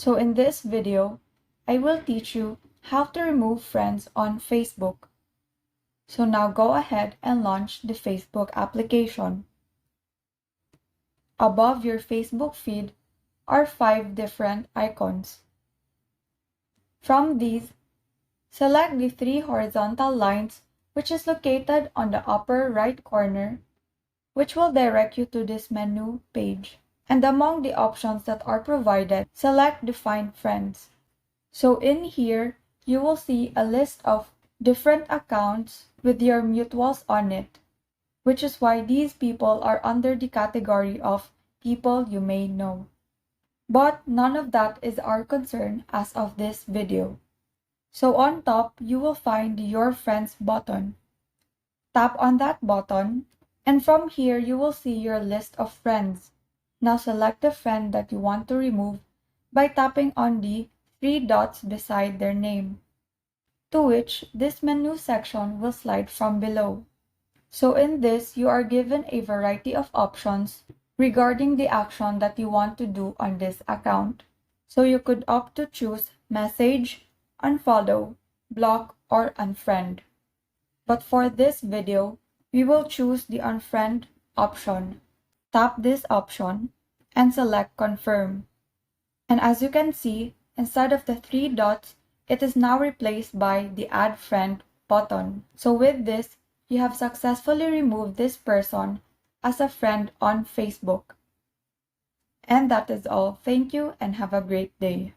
So in this video, I will teach you how to remove friends on Facebook. So now go ahead and launch the Facebook application. Above your Facebook feed are 5 different icons. From these, select the 3 horizontal lines which is located on the upper right corner, which will direct you to this menu page. And among the options that are provided, select Find Friends. So in here, you will see a list of different accounts with your mutuals on it, which is why these people are under the category of people you may know. But none of that is our concern as of this video. So on top, you will find the Your Friends button. Tap on that button, and from here you will see your list of friends. Now select the friend that you want to remove by tapping on the 3 dots beside their name, to which this menu section will slide from below. So in this, you are given a variety of options regarding the action that you want to do on this account. So you could opt to choose message, unfollow, block, or unfriend. But for this video, we will choose the unfriend option. Tap this option and select confirm. And as you can see, instead of the 3 dots, it is now replaced by the add friend button. So with this, you have successfully removed this person as a friend on Facebook. And that is all. Thank you and have a great day.